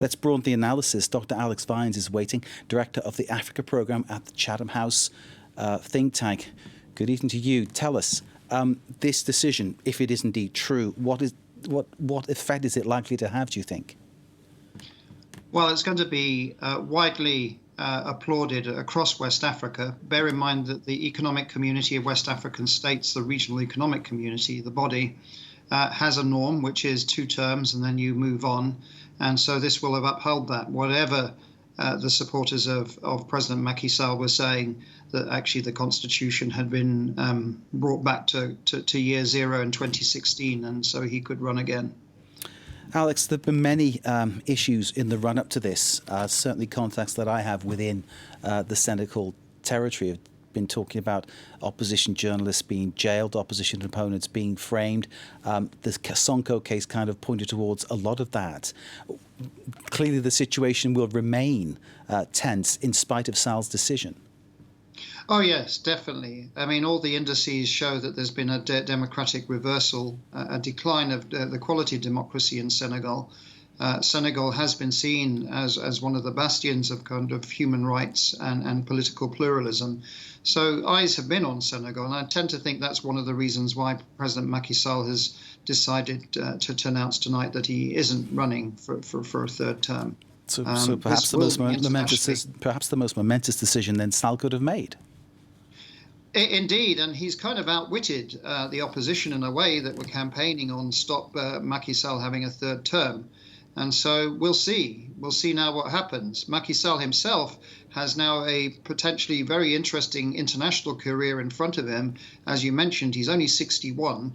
Let's broaden the analysis. Dr. Alex Vines is waiting, Director of the Africa Programme at the Chatham House think tank. Good evening to you. Tell us, this decision, if it is indeed true, what effect is it likely to have, do you think? Well, it's going to be widely applauded across West Africa. Bear in mind that the Economic Community of West African States, the Regional Economic Community, the body, has a norm, which is 2 terms and then you move on. And so this will have upheld that. Whatever the supporters of President Macky Sall were saying, that actually the constitution had been brought back to year 0 in 2016, and so he could run again. Alex, there have been many issues in the run-up to this. Certainly contacts that I have within the Senegal territory have been talking about opposition journalists being jailed, opposition opponents being framed. The Sonko case kind of pointed towards a lot of that. Clearly the situation will remain tense in spite of Sall's decision. Oh, yes, definitely. I mean, all the indices show that there's been a democratic reversal, a decline of the quality of democracy in Senegal. Senegal has been seen as one of the bastions of kind of human rights and political pluralism. So eyes have been on Senegal, and I tend to think that's one of the reasons why President Macky Sall has decided to announce tonight that he isn't running for a 3rd term. So perhaps the most momentous decision then Sall could have made. Indeed, and he's kind of outwitted the opposition in a way that were campaigning on stop Macky Sall having a 3rd term. And so we'll see. We'll see now what happens. Macky Sall himself has now a potentially very interesting international career in front of him. As you mentioned, he's only 61.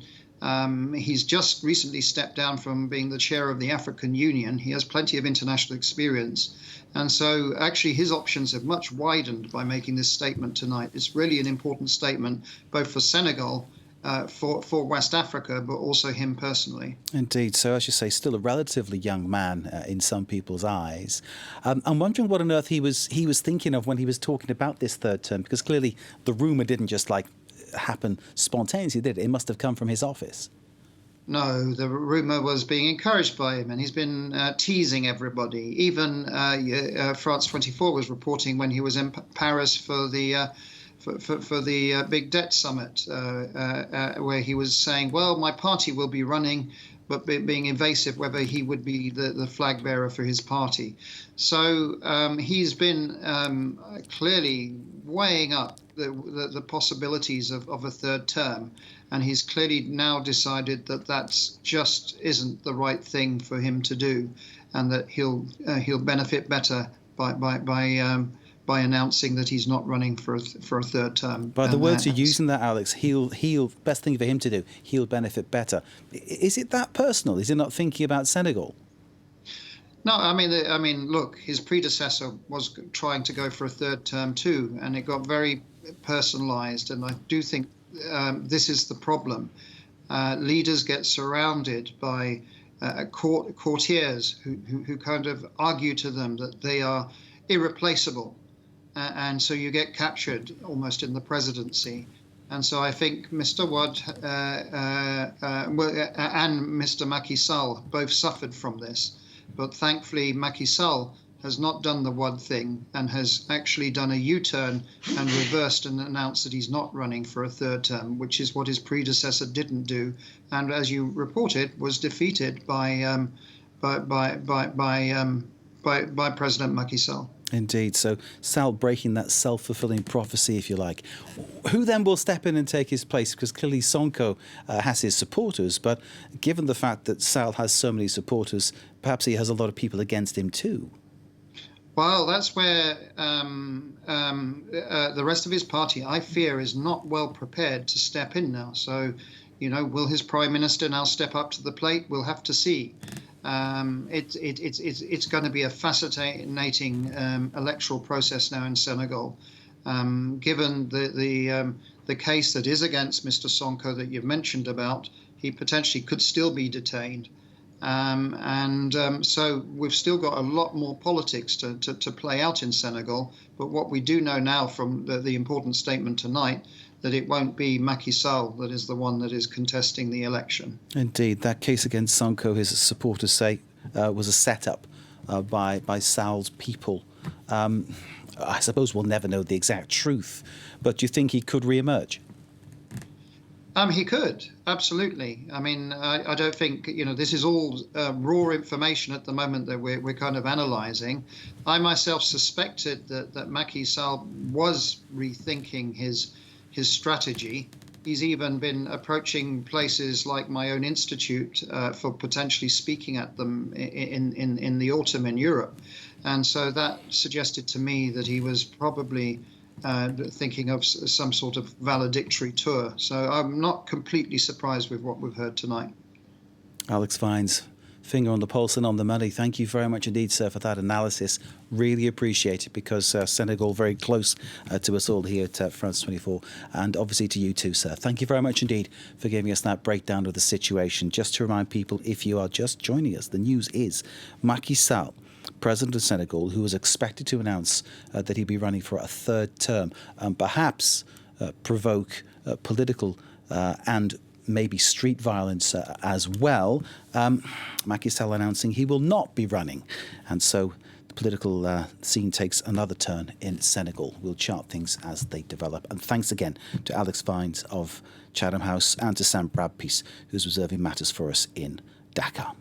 He's just recently stepped down from being the chair of the African Union. He has plenty of international experience. And so actually his options have much widened by making this statement tonight. It's really an important statement, both for Senegal, for West Africa, but also him personally. Indeed. So, as you say, still a relatively young man in some people's eyes. I'm wondering what on earth he was thinking of when he was talking about this 3rd term, because clearly the rumour didn't just happen spontaneously, did it? It must have come from his office. No, the rumour was being encouraged by him, and he's been teasing everybody. Even France 24 was reporting when he was in Paris for the big debt summit, where he was saying, well, my party will be running, but being evasive whether he would be the flag bearer for his party. So he's been clearly weighing up the possibilities of a 3rd term. And he's clearly now decided that that's just isn't the right thing for him to do, and that he'll benefit better by announcing that he's not running for a 3rd term. By the words you're using there, Alex, he'll best thing for him to do, he'll benefit better. Is it that personal? Is he not thinking about Senegal? No, I mean, look, his predecessor was trying to go for a 3rd term too, and it got very personalised. And I do think this is the problem. Leaders get surrounded by courtiers who kind of argue to them that they are irreplaceable. And so you get captured almost in the presidency. And so I think Mr. Wade and Mr. Macky Sall both suffered from this. But thankfully, Macky Sall has not done the Wade thing and has actually done a U-turn and reversed and announced that he's not running for a 3rd term, which is what his predecessor didn't do. And as you reported, was defeated by President Macky Sall. Indeed. So Sall breaking that self-fulfilling prophecy, if you like. Who then will step in and take his place? Because clearly Sonko has his supporters, but given the fact that Sall has so many supporters, perhaps he has a lot of people against him too. Well, that's where the rest of his party, I fear, is not well prepared to step in now. So, will his Prime Minister now step up to the plate? We'll have to see. It's going to be a fascinating electoral process now in Senegal, given the case that is against Mr. Sonko that you've mentioned about. He potentially could still be detained. So we've still got a lot more politics to play out in Senegal. But what we do know now from the important statement tonight, that it won't be Macky Sall that is the one that is contesting the election. Indeed, that case against Sonko, his supporters say, was a setup by Sall's people. I suppose we'll never know the exact truth, but do you think he could re-emerge? He could, absolutely. I mean, I don't think, this is all raw information at the moment that we're kind of analysing. I myself suspected that Macky Sall was rethinking his strategy. He's even been approaching places like my own institute for potentially speaking at them in the autumn in Europe. And so that suggested to me that he was probably thinking of some sort of valedictory tour. So I'm not completely surprised with what we've heard tonight. Alex Vines, finger on the pulse and on the money. Thank you very much indeed, sir, for that analysis. Really appreciate it, because Senegal very close to us all here at France 24, and obviously to you too, sir. Thank you very much indeed for giving us that breakdown of the situation. Just to remind people, if you are just joining us, the news is Macky Sall, President of Senegal, who was expected to announce that he'd be running for a third term, and perhaps provoke political and maybe street violence as well. Macky Sall announcing he will not be running. And so the political scene takes another turn in Senegal. We'll chart things as they develop. And thanks again to Alex Vines of Chatham House and to Sam Bradpiece, who's reserving matters for us in Dakar.